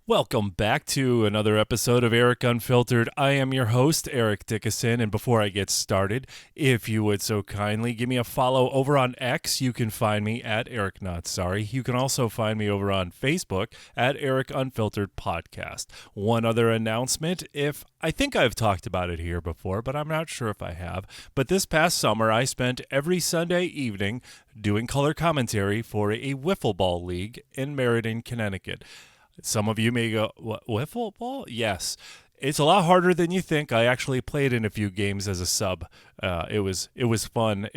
Welcome back to another episode of Eric Unfiltered. I am your host, Eric Dickinson, and before I get started, if you would so kindly give me a follow over on X, you can find me at Eric Not Sorry. You can also find me over on Facebook at Eric Unfiltered Podcast. One other announcement, if I think I've talked about it here before, but I'm not sure if I have, but this past summer I spent every Sunday evening doing color commentary for a wiffle ball league in Meriden, Connecticut. Some of you may go, what, wiffle ball? Yes. It's a lot harder than you think. I actually played in a few games as a sub. It was fun.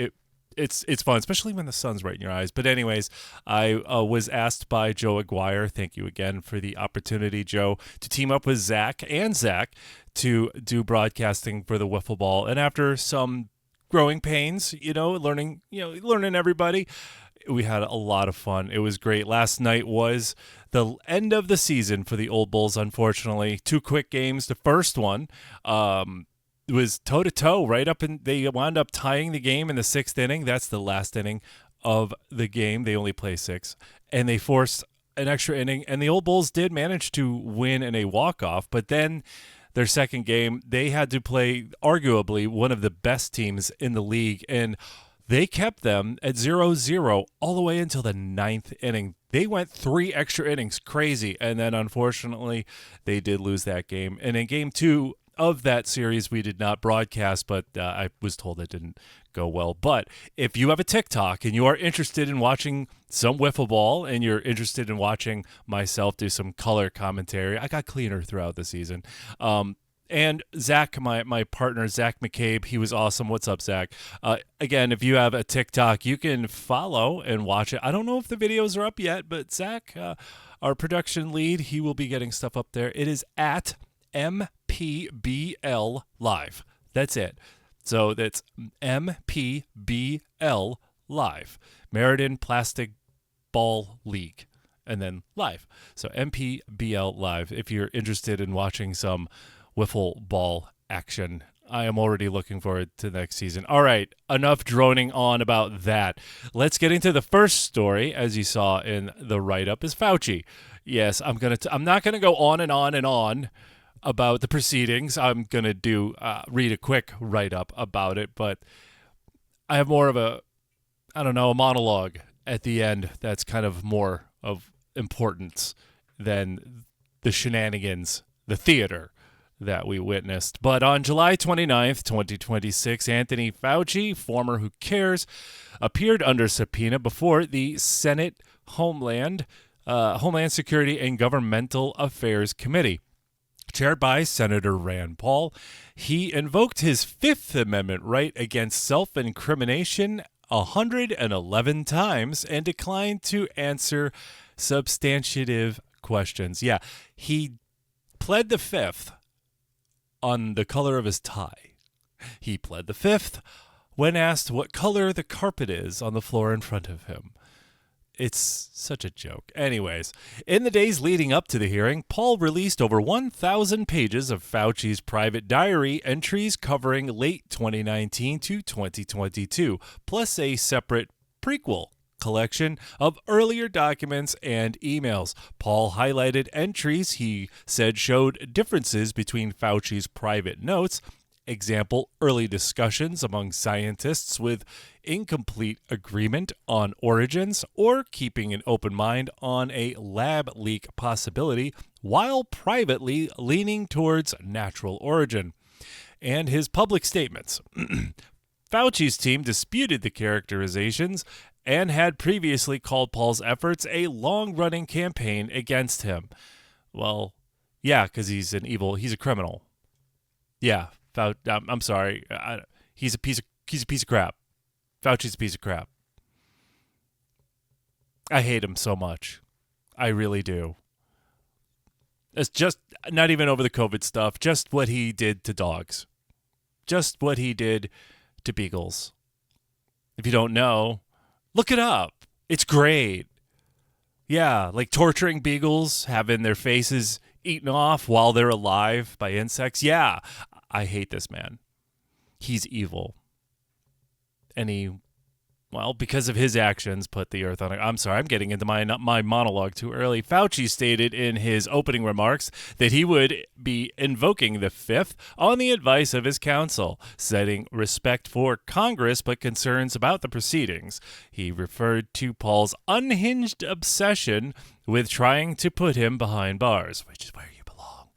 It's fun, especially when the sun's right in your eyes. But anyways, I was asked by Joe Aguirre, thank you again for the opportunity, Joe, to team up with Zach to do broadcasting for the wiffle ball. And after some growing pains, learning everybody, we had a lot of fun. It was great. Last night was the end of the season for the Old Bulls, unfortunately. Two quick games. The first one was toe-to-toe right up, and they wound up tying the game in the sixth inning. That's the last inning of the game. They only play six, and they forced an extra inning, and the Old Bulls did manage to win in a walk-off, but then their second game, they had to play arguably one of the best teams in the league, and they kept them at 0-0 all the way until the ninth inning. They went three extra innings, crazy. And then, unfortunately, they did lose that game. And in game two of that series, we did not broadcast, but I was told it didn't go well. But if you have a TikTok and you are interested in watching some wiffle ball and you're interested in watching myself do some color commentary, I got cleaner throughout the season. And Zach, my partner, Zach McCabe, he was awesome. What's up, Zach? Again, if you have a TikTok, you can follow and watch it. I don't know if the videos are up yet, but Zach, our production lead, he will be getting stuff up there. It is at MPBL Live. That's it. So that's MPBL Live. Meriden Plastic Ball League. And then live. So MPBL Live. If you're interested in watching some wiffle ball action, I am already looking forward to next season. All right, enough droning on about that. Let's get into the first story, as you saw in the write-up, is Fauci. Yes, I'm not gonna go on and on and on about the proceedings. I'm gonna read a quick write-up about it, but I have more of a monologue at the end that's kind of more of importance than the shenanigans, the theater that we witnessed. But on July 29th, 2026, Anthony Fauci, former Who Cares, appeared under subpoena before the Senate Homeland Security and Governmental Affairs Committee, chaired by Senator Rand Paul. He invoked his Fifth Amendment right against self-incrimination 111 times and declined to answer substantive questions. Yeah, he pled the fifth on the color of his tie. He pled the fifth when asked what color the carpet is on the floor in front of him. It's such a joke. Anyways, in the days leading up to the hearing, Paul released over 1,000 pages of Fauci's private diary entries covering late 2019 to 2022, plus a separate prequel collection of earlier documents and emails. Paul highlighted entries he said showed differences between Fauci's private notes. Example, early discussions among scientists with incomplete agreement on origins, or keeping an open mind on a lab leak possibility while privately leaning towards natural origin. And his public statements. Fauci's team disputed the characterizations and had previously called Paul's efforts a long-running campaign against him. Well, yeah, because he's a criminal. Yeah, I'm sorry. He's a piece of crap. Fauci's a piece of crap. I hate him so much. I really do. It's just not even over the COVID stuff, just what he did to dogs. Just what he did to beagles. If you don't know, look it up. It's great. Yeah, like torturing beagles, having their faces eaten off while they're alive by insects. Yeah, I hate this man. He's evil. And he well, because of his actions, put the earth on a... I'm sorry, I'm getting into my monologue too early. Fauci stated in his opening remarks that he would be invoking the fifth on the advice of his counsel, citing respect for Congress but concerns about the proceedings. He referred to Paul's unhinged obsession with trying to put him behind bars, which is where you belong,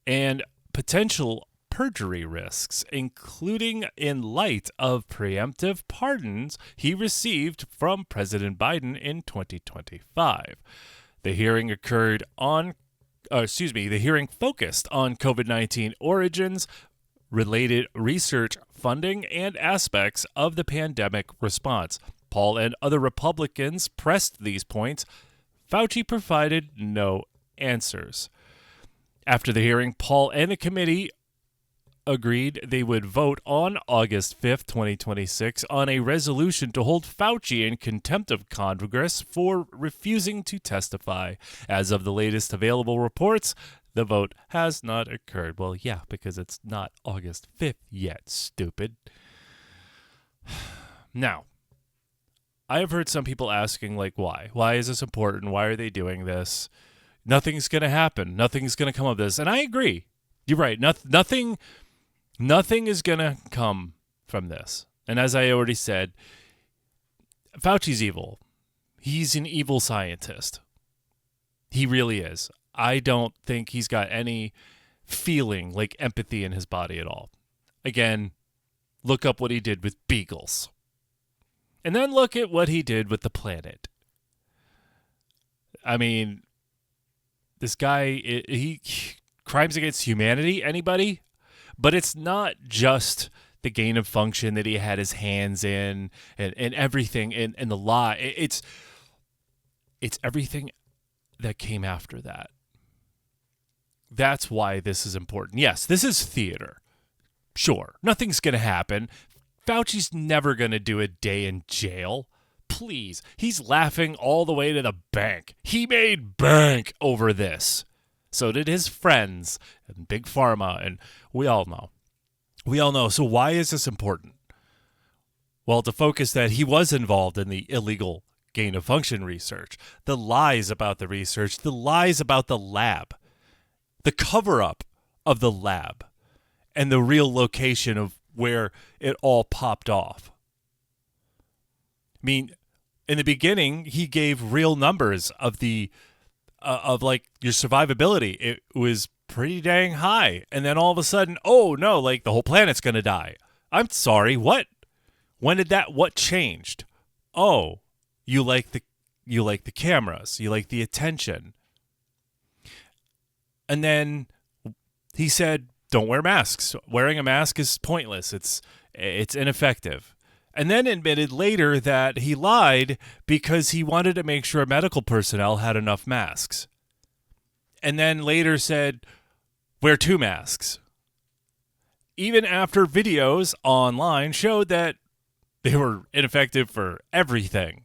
and potential perjury risks, including in light of preemptive pardons he received from President Biden in 2025. The hearing focused on COVID-19 origins, related research funding, and aspects of the pandemic response. Paul and other Republicans pressed these points. Fauci provided no answers. After the hearing, Paul and the committee agreed they would vote on August 5th, 2026, on a resolution to hold Fauci in contempt of Congress for refusing to testify. As of the latest available reports, the vote has not occurred. Well, yeah, because it's not August 5th yet, stupid. Now, I have heard some people asking, like, why? Why is this important? Why are they doing this? Nothing's going to happen. Nothing's going to come of this. And I agree. You're right. Nothing is going to come from this. And as I already said, Fauci's evil. He's an evil scientist. He really is. I don't think he's got any feeling, like empathy in his body at all. Again, look up what he did with beagles. And then look at what he did with the planet. I mean, this guy, he crimes against humanity, anybody? But it's not just the gain of function that he had his hands in and everything in the lie. It's everything that came after that. That's why this is important. Yes, this is theater. Sure, nothing's going to happen. Fauci's never going to do a day in jail. Please. He's laughing all the way to the bank. He made bank over this. So did his friends and Big Pharma, and we all know. We all know. So why is this important? Well, to focus that he was involved in the illegal gain-of-function research, the lies about the research, the lies about the lab, the cover-up of the lab, and the real location of where it all popped off. I mean, in the beginning, he gave real numbers of the like your survivability. It was pretty dang high, and then all of a sudden, oh no, like the whole planet's gonna die. I'm sorry, what? When did that? What changed? Oh, you like the cameras, you like the attention, and then he said, don't wear masks. Wearing a mask is pointless. It's ineffective. And then admitted later that he lied because he wanted to make sure medical personnel had enough masks. And then later said, wear 2 masks. Even after videos online showed that they were ineffective for everything.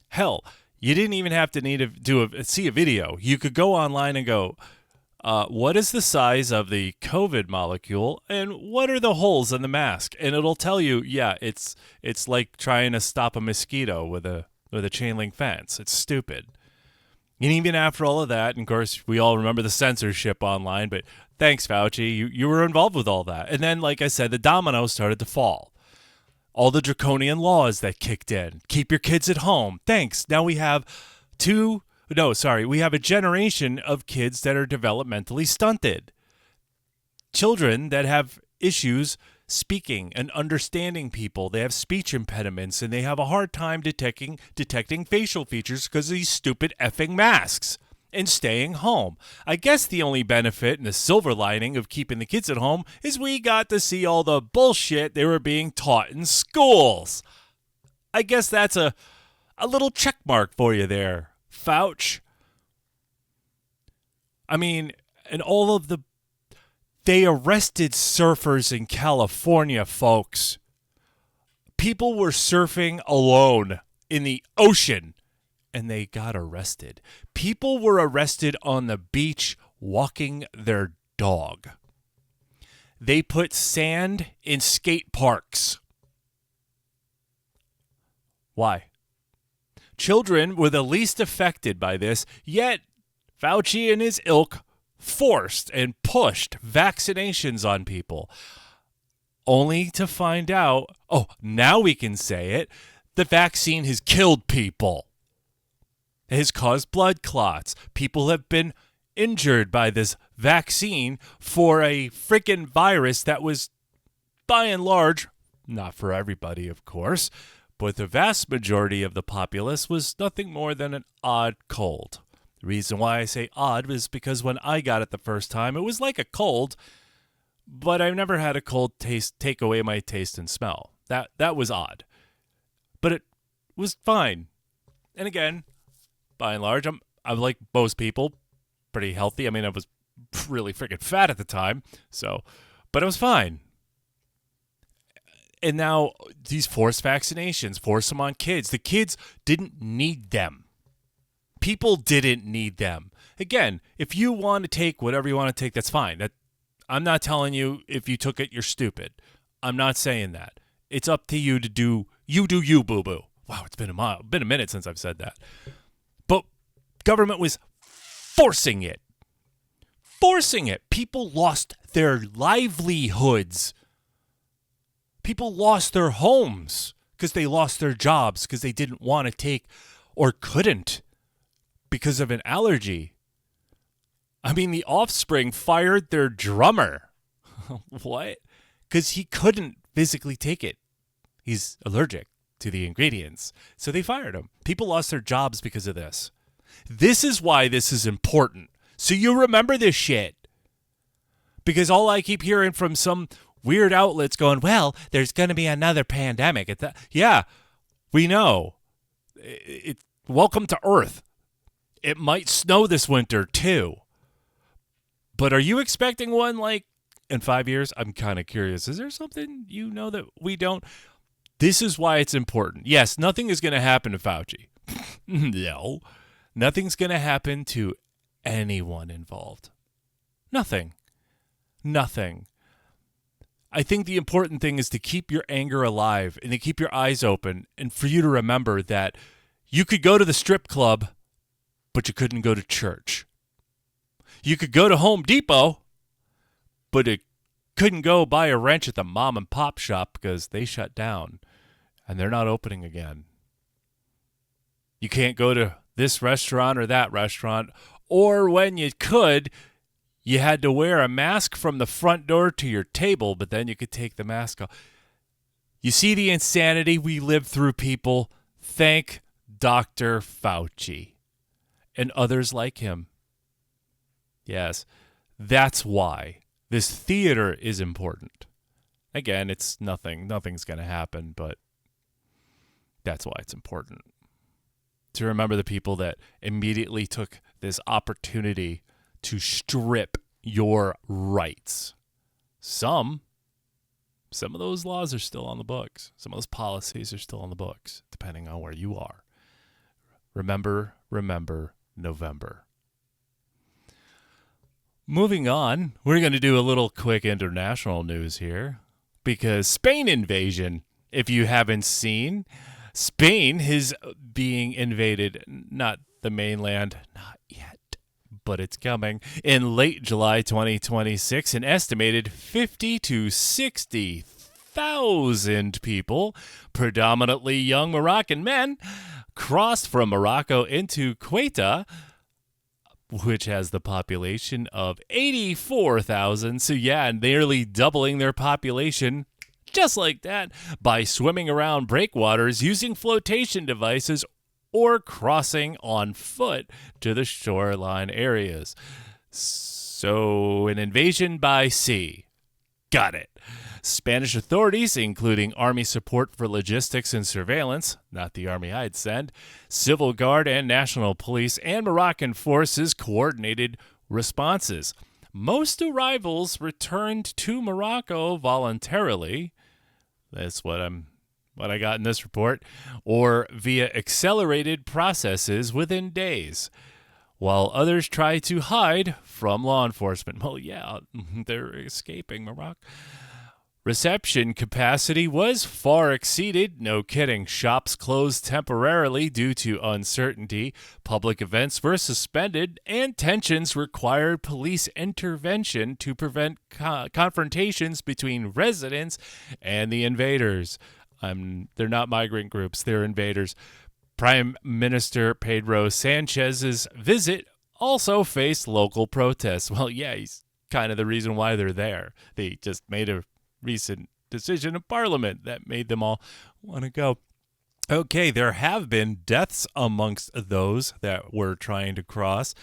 Hell, you didn't even have to see a video. You could go online and go, what is the size of the COVID molecule and what are the holes in the mask? And it'll tell you, yeah, it's like trying to stop a mosquito with a chain link fence. It's stupid. And even after all of that, and of course, we all remember the censorship online, but thanks, Fauci, you were involved with all that. And then, like I said, the dominoes started to fall. All the draconian laws that kicked in. Keep your kids at home. Thanks. Now we have we have a generation of kids that are developmentally stunted. Children that have issues speaking and understanding people. They have speech impediments, and they have a hard time detecting facial features because of these stupid effing masks and staying home. I guess the only benefit and the silver lining of keeping the kids at home is we got to see all the bullshit they were being taught in schools. I guess that's a little check mark for you there, Fauci. I mean, and all of they arrested surfers in California, folks. People were surfing alone in the ocean, and they got arrested. People were arrested on the beach walking their dog. They put sand in skate parks. Why? Children were the least affected by this, yet Fauci and his ilk forced and pushed vaccinations on people, only to find out, oh, now we can say it, the vaccine has killed people. It has caused blood clots. People have been injured by this vaccine for a freaking virus that was, by and large, not for everybody, of course, but the vast majority of the populace was nothing more than an odd cold. The reason why I say odd is because when I got it the first time, it was like a cold, but I've never had a cold take away my taste and smell. That was odd. But it was fine. And again, by and large, I'm like most people, pretty healthy. I mean, I was really freaking fat at the time, but I was fine. And now these forced vaccinations, force them on kids. The kids didn't need them. People didn't need them. Again, if you want to take whatever you want to take, that's fine. I'm not telling you if you took it, you're stupid. I'm not saying that. It's up to you to do you, boo-boo. Wow, it's been a minute since I've said that. But government was forcing it. Forcing it. People lost their livelihoods. People lost their homes because they lost their jobs because they didn't want to take or couldn't because of an allergy. I mean, the Offspring fired their drummer. What? Because he couldn't physically take it. He's allergic to the ingredients. So they fired him. People lost their jobs because of this. This is why this is important. So you remember this shit. Because all I keep hearing from some weird outlets going, well, there's going to be another pandemic. Yeah, we know. Welcome to Earth. It might snow this winter, too. But are you expecting one like in 5 years? I'm kind of curious. Is there something you know that we don't? This is why it's important. Yes, nothing is going to happen to Fauci. No. Nothing's going to happen to anyone involved. Nothing. I think the important thing is to keep your anger alive and to keep your eyes open and for you to remember that you could go to the strip club, but you couldn't go to church. You could go to Home Depot, but it couldn't go buy a wrench at the mom and pop shop because they shut down and they're not opening again. You can't go to this restaurant or that restaurant, or when you could, you had to wear a mask from the front door to your table, but then you could take the mask off. You see the insanity we live through, people? Thank Dr. Fauci and others like him. Yes, that's why this theater is important. Again, it's nothing's going to happen, but that's why it's important. To remember the people that immediately took this opportunity to strip your rights. Some of those laws are still on the books. Some of those policies are still on the books, depending on where you are. Remember, November. Moving on, we're going to do a little quick international news here because Spain invasion, if you haven't seen, Spain is being invaded, not the mainland, not yet, but it's coming. In late July 2026, an estimated 50 to 60,000 people, predominantly young Moroccan men, crossed from Morocco into Ceuta, which has the population of 84,000. So yeah, nearly doubling their population just like that by swimming around breakwaters using flotation devices or crossing on foot to the shoreline areas. So an invasion by sea. Got it. Spanish authorities, including Army support for logistics and surveillance, not the Army I'd send, Civil Guard and National Police, and Moroccan forces coordinated responses. Most arrivals returned to Morocco voluntarily. That's what I got in this report, or via accelerated processes within days, while others try to hide from law enforcement. Well, yeah, they're escaping Morocco. Reception capacity was far exceeded. No kidding. Shops closed temporarily due to uncertainty. Public events were suspended, and tensions required police intervention to prevent confrontations between residents and the invaders. They're not migrant groups, they're invaders. Prime Minister Pedro Sanchez's visit also faced local protests. Well, yeah, he's kind of the reason why they're there. They just made a recent decision in Parliament that made them all want to go. Okay, there have been deaths amongst those that were trying to cross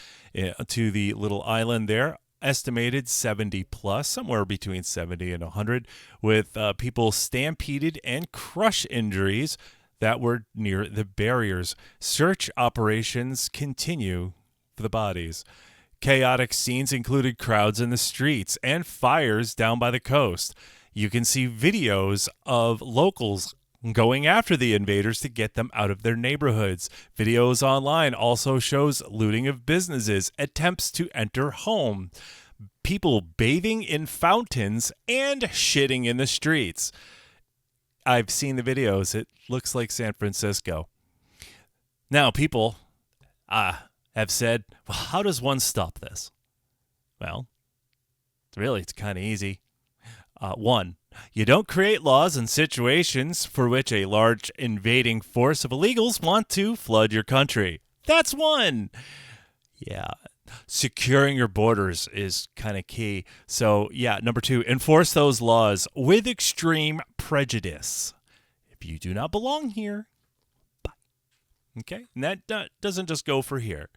to the little island there. Estimated 70 plus, somewhere between 70 and 100, with people stampeded and crush injuries that were near the barriers. Search operations continue for the bodies. Chaotic scenes included crowds in the streets and fires down by the coast. You can see videos of locals going after the invaders to get them out of their neighborhoods. Videos online also shows looting of businesses, attempts to enter home, people bathing in fountains, and shitting in the streets. I've seen the videos. It looks like San Francisco. Now, people have said, well, how does one stop this? Well, it's kind of easy. One, you don't create laws in situations for which a large invading force of illegals want to flood your country. That's one. Yeah. Securing your borders is kind of key. So, yeah, number two, enforce those laws with extreme prejudice. If you do not belong here, bye. Okay? And that doesn't just go for here.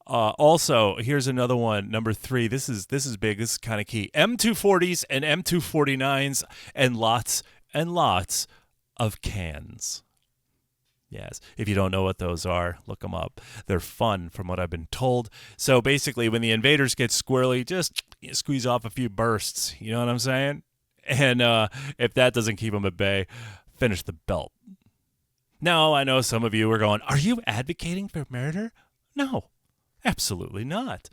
Also, here's another one. Number three, this is big. This is kind of key. M240s and M249s and lots of cans. Yes. If you don't know what those are, look them up. They're fun from what I've been told. So basically, when the invaders get squirrely, just squeeze off a few bursts. You know what I'm saying? And if that doesn't keep them at bay, finish the belt. Now, I know some of you are going, are you advocating for murder? No, absolutely not.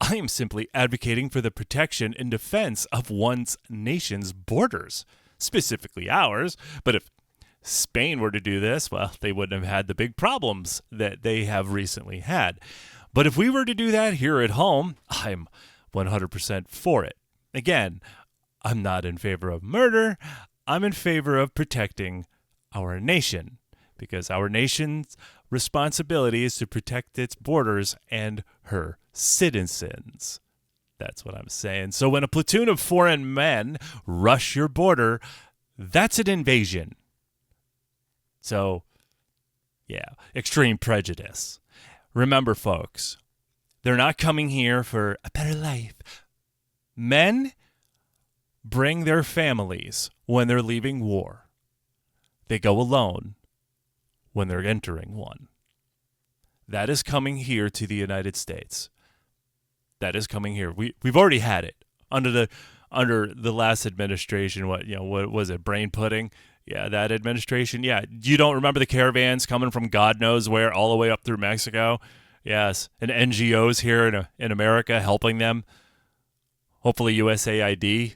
I am simply advocating for the protection and defense of one's nation's borders, specifically ours. But if Spain were to do this, well, they wouldn't have had the big problems that they have recently had. But if we were to do that here at home, I'm 100% for it. Again, I'm not in favor of murder. I'm in favor of protecting our nation, because our nation's responsibility is to protect its borders and her citizens. That's what I'm saying. So when a platoon of foreign men rush your border, that's an invasion. So, yeah, extreme prejudice. Remember, folks, they're not coming here for a better life. Men bring their families when they're leaving war. They go alone when they're entering one. That is coming here to the United States. That is coming here. We've already had it under the last administration. What was it? Brain pudding. Yeah, that administration. Yeah, you don't remember the caravans coming from God knows where all the way up through Mexico? Yes, and NGOs here in America helping them. Hopefully USAID.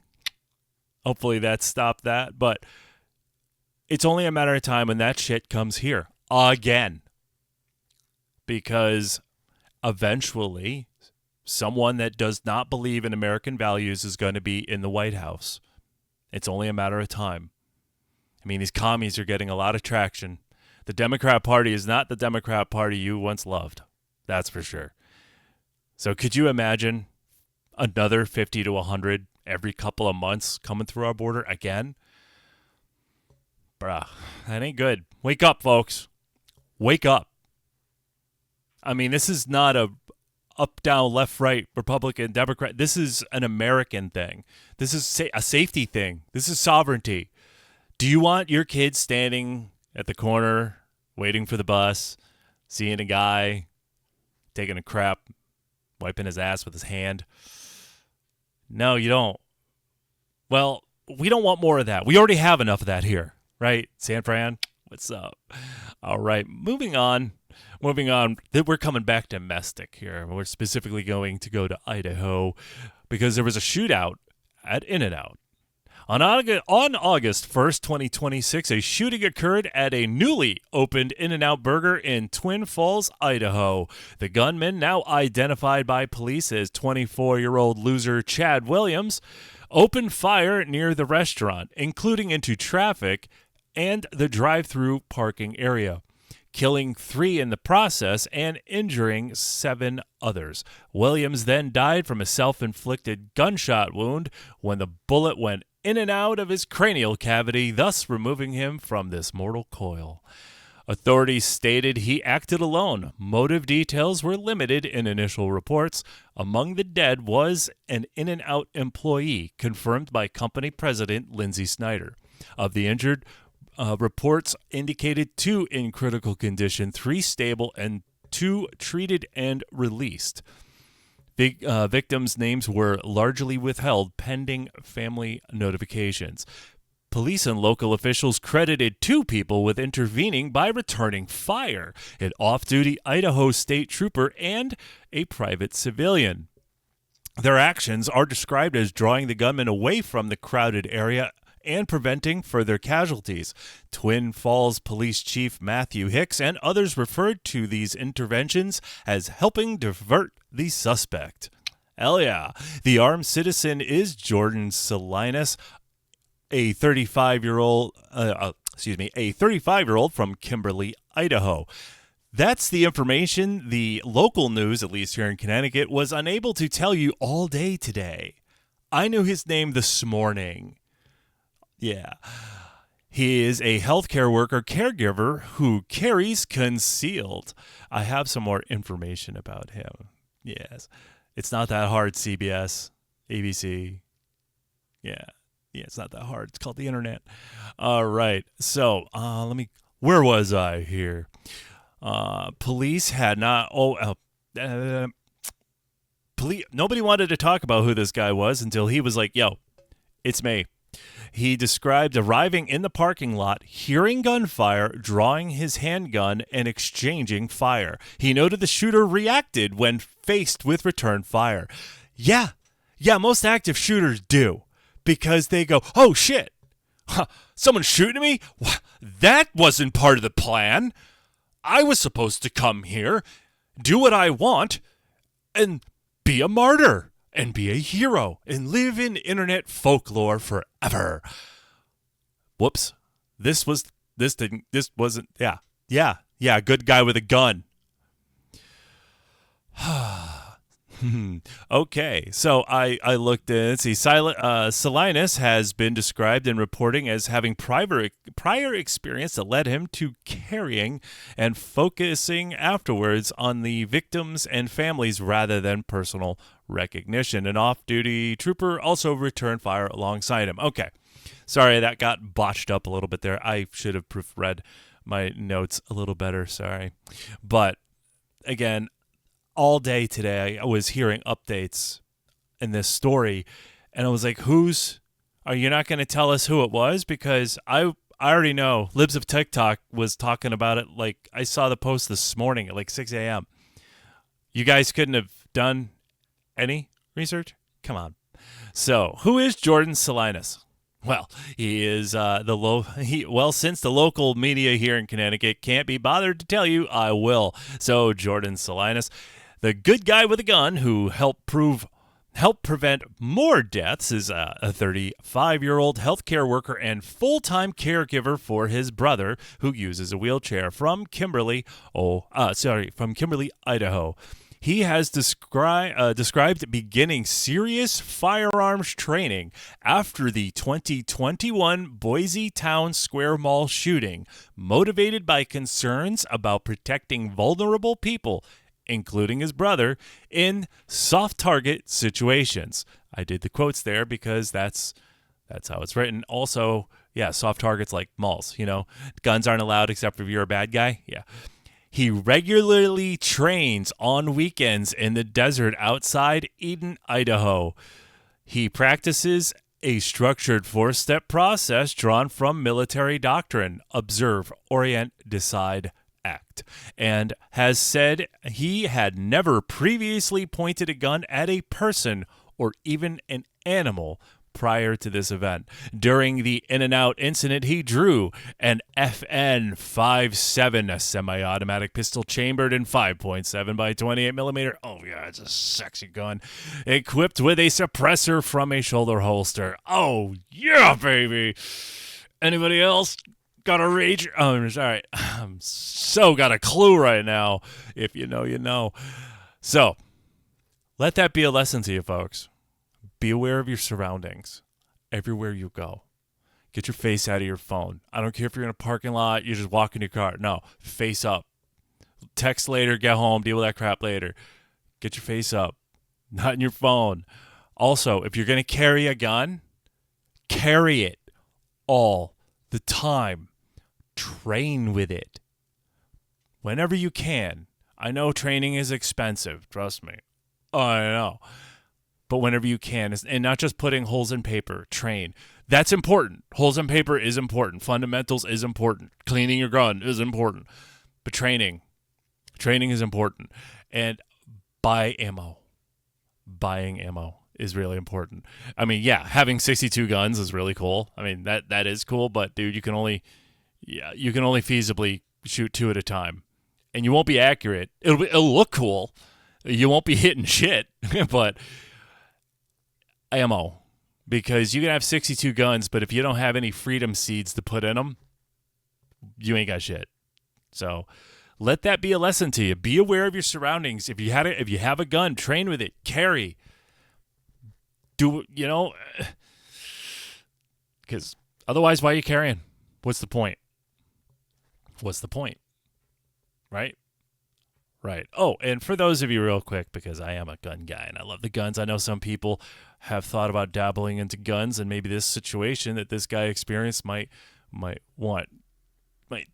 Hopefully that stopped that. But it's only a matter of time when that shit comes here again. Because eventually someone that does not believe in American values is going to be in the White House. It's only a matter of time. I mean, these commies are getting a lot of traction. The Democrat Party is not the Democrat Party you once loved. That's for sure. So could you imagine another 50 to 100 every couple of months coming through our border again? Bruh, that ain't good. Wake up, folks. Wake up. I mean, this is not a up, down, left, right, Republican, Democrat. This is an American thing. This is a safety thing. This is sovereignty. Do you want your kids standing at the corner, waiting for the bus, seeing a guy taking a crap, wiping his ass with his hand? No, you don't. Well, we don't want more of that. We already have enough of that here, right? San Fran, what's up? All right, moving on. We're coming back domestic here. We're specifically going to go to Idaho because there was a shootout at In-N-Out. On August 1st, 2026, a shooting occurred at a newly opened In-N-Out Burger in Twin Falls, Idaho. The gunman, now identified by police as 24-year-old loser Chad Williams, opened fire near the restaurant, including into traffic and the drive-through parking area, killing 3 in the process and injuring 7 others. Williams then died from a self-inflicted gunshot wound when the bullet went in and out of his cranial cavity, thus removing him from this mortal coil. Authorities stated he acted alone. Motive details were limited in initial reports. Among the dead was an In-N-Out employee, confirmed by company president Lindsay Snyder. Of the injured, reports indicated 2 in critical condition, 3 stable, and 2 treated and released. Victims' names were largely withheld pending family notifications. Police and local officials credited 2 people with intervening by returning fire, an off-duty Idaho state trooper and a private civilian. Their actions are described as drawing the gunman away from the crowded area and preventing further casualties. Twin Falls Police Chief Matthew Hicks and others referred to these interventions as helping divert the suspect. Hell yeah. The armed citizen is Jordan Salinas, a 35-year-old from Kimberly, Idaho. That's the information the local news, at least here in Connecticut, was unable to tell you all day today. I knew his name this morning. Yeah. He is a healthcare worker caregiver who carries concealed. I have some more information about him. Yes. It's not that hard, CBS, ABC. Yeah, it's not that hard. It's called the internet. All right. So, where was I here? Police had not, nobody wanted to talk about who this guy was until he was like, yo, it's me. He described arriving in the parking lot, hearing gunfire, drawing his handgun, and exchanging fire. He noted the shooter reacted when faced with return fire. Yeah, most active shooters do, because they go, oh shit, someone's shooting at me? That wasn't part of the plan. I was supposed to come here, do what I want, and be a martyr. And be a hero and live in internet folklore forever. Whoops. This wasn't, good guy with a gun. Okay, so I looked in. See, Salinas has been described in reporting as having prior experience that led him to carrying and focusing afterwards on the victims and families rather than personal recognition. An off-duty trooper also returned fire alongside him. Okay, sorry, that got botched up a little bit there. I should have proofread my notes a little better, sorry. But again, all day today, I was hearing updates in this story, and I was like, are you not going to tell us who it was? Because I already know. Libs of TikTok was talking about it. Like, I saw the post this morning at like 6 a.m. You guys couldn't have done any research? Come on. So, who is Jordan Salinas? Well, he is since the local media here in Connecticut can't be bothered to tell you, I will. So, Jordan Salinas, the good guy with a gun who helped prevent more deaths, is a 35-year-old healthcare worker and full-time caregiver for his brother who uses a wheelchair from Kimberly, Idaho. He has described beginning serious firearms training after the 2021 Boise Town Square Mall shooting, motivated by concerns about protecting vulnerable people, including his brother, in soft target situations. I did the quotes there because that's how it's written. Also, yeah, soft targets like malls, guns aren't allowed except if you're a bad guy. Yeah. He regularly trains on weekends in the desert outside Eden, Idaho. He practices a structured 4-step process drawn from military doctrine: observe, orient, decide, act, and has said he had never previously pointed a gun at a person or even an animal prior to this event. During the In-N-Out incident, he drew an FN-57, a semi-automatic pistol chambered in 5.7 by 28 millimeter. Oh yeah, it's a sexy gun. Equipped with a suppressor from a shoulder holster. Oh yeah, baby. Anybody else got a rage? Oh, sorry. I'm so got a clue right now. If you know, you know. So, let that be a lesson to you, folks. Be aware of your surroundings everywhere you go. Get your face out of your phone. I don't care if you're in a parking lot, you're just walking your car. No, face up. Text later, get home, deal with that crap later. Get your face up, not in your phone. Also, if you're going to carry a gun, carry it all the time. Train with it whenever you can. I know training is expensive, trust me. I know. But whenever you can, and not just putting holes in paper, train. That's important. Holes in paper is important. Fundamentals is important. Cleaning your gun is important. But training is important. And buy ammo. Buying ammo is really important. I mean, yeah, having 62 guns is really cool. I mean, that is cool, but dude, you can only feasibly shoot 2 at a time. And you won't be accurate. It'll look cool. You won't be hitting shit, but ammo. Because you can have 62 guns, but if you don't have any freedom seeds to put in them, you ain't got shit. So let that be a lesson to you. Be aware of your surroundings. If you have a gun, train with it. Carry. Do, because otherwise, why are you carrying? What's the point? Right? Right. Oh, and for those of you real quick, because I am a gun guy and I love the guns, I know some people have thought about dabbling into guns, and maybe this situation that this guy experienced might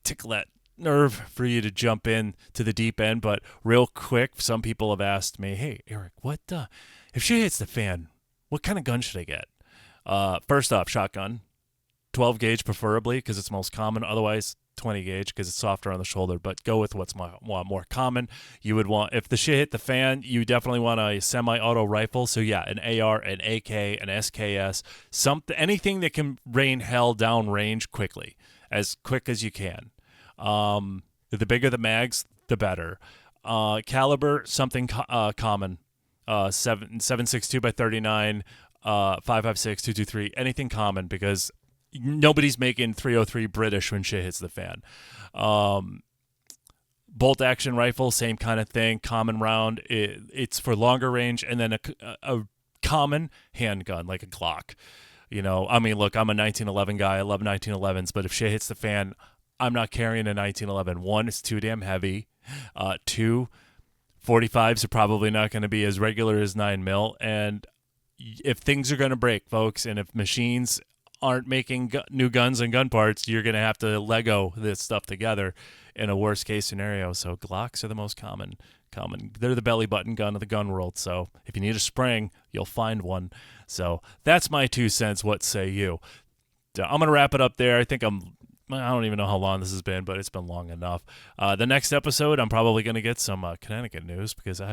tickle that nerve for you to jump in to the deep end. But real quick, some people have asked me, hey, Eric, if shit hits the fan, what kind of gun should I get? First off, shotgun. 12 gauge preferably because it's most common. Otherwise, 20 gauge because it's softer on the shoulder. But go with what's more common. You would want, if the shit hit the fan, you definitely want a semi-auto rifle. So yeah, an AR, an AK, an SKS, anything that can rain hell down range quickly, as quick as you can. The bigger the mags, the better. Caliber, something common. 7.62 by 39, 5.56, 223, anything common because nobody's making 303 British when shit hits the fan. Bolt action rifle, same kind of thing. Common round. It's for longer range, and then a common handgun like a Glock. I mean, look, I'm a 1911 guy. I love 1911s, but if shit hits the fan, I'm not carrying a 1911. One, it's too damn heavy. Two, 45s are probably not going to be as regular as 9mm. And if things are going to break, folks, and if machines aren't making new guns and gun parts, you're going to have to Lego this stuff together in a worst case scenario. So Glocks are the most common. They're the belly button gun of the gun world. So if you need a spring, you'll find one. So that's my 2 cents. What say you? I'm going to wrap it up there. I don't even know how long this has been, but it's been long enough. The next episode, I'm probably going to get some Connecticut news because I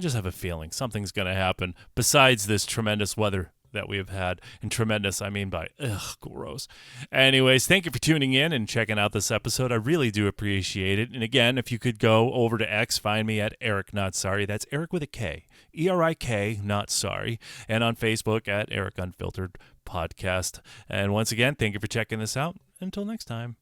just have a feeling something's going to happen besides this tremendous weather that we have had. And tremendous, I mean by gross. Anyways, thank you for tuning in and checking out this episode. I really do appreciate it. And again, if you could go over to X, find me at Eric Not Sorry. That's Eric with a K. ERIK, Not Sorry. And on Facebook at Eric Unfiltered Podcast. And once again, thank you for checking this out. Until next time.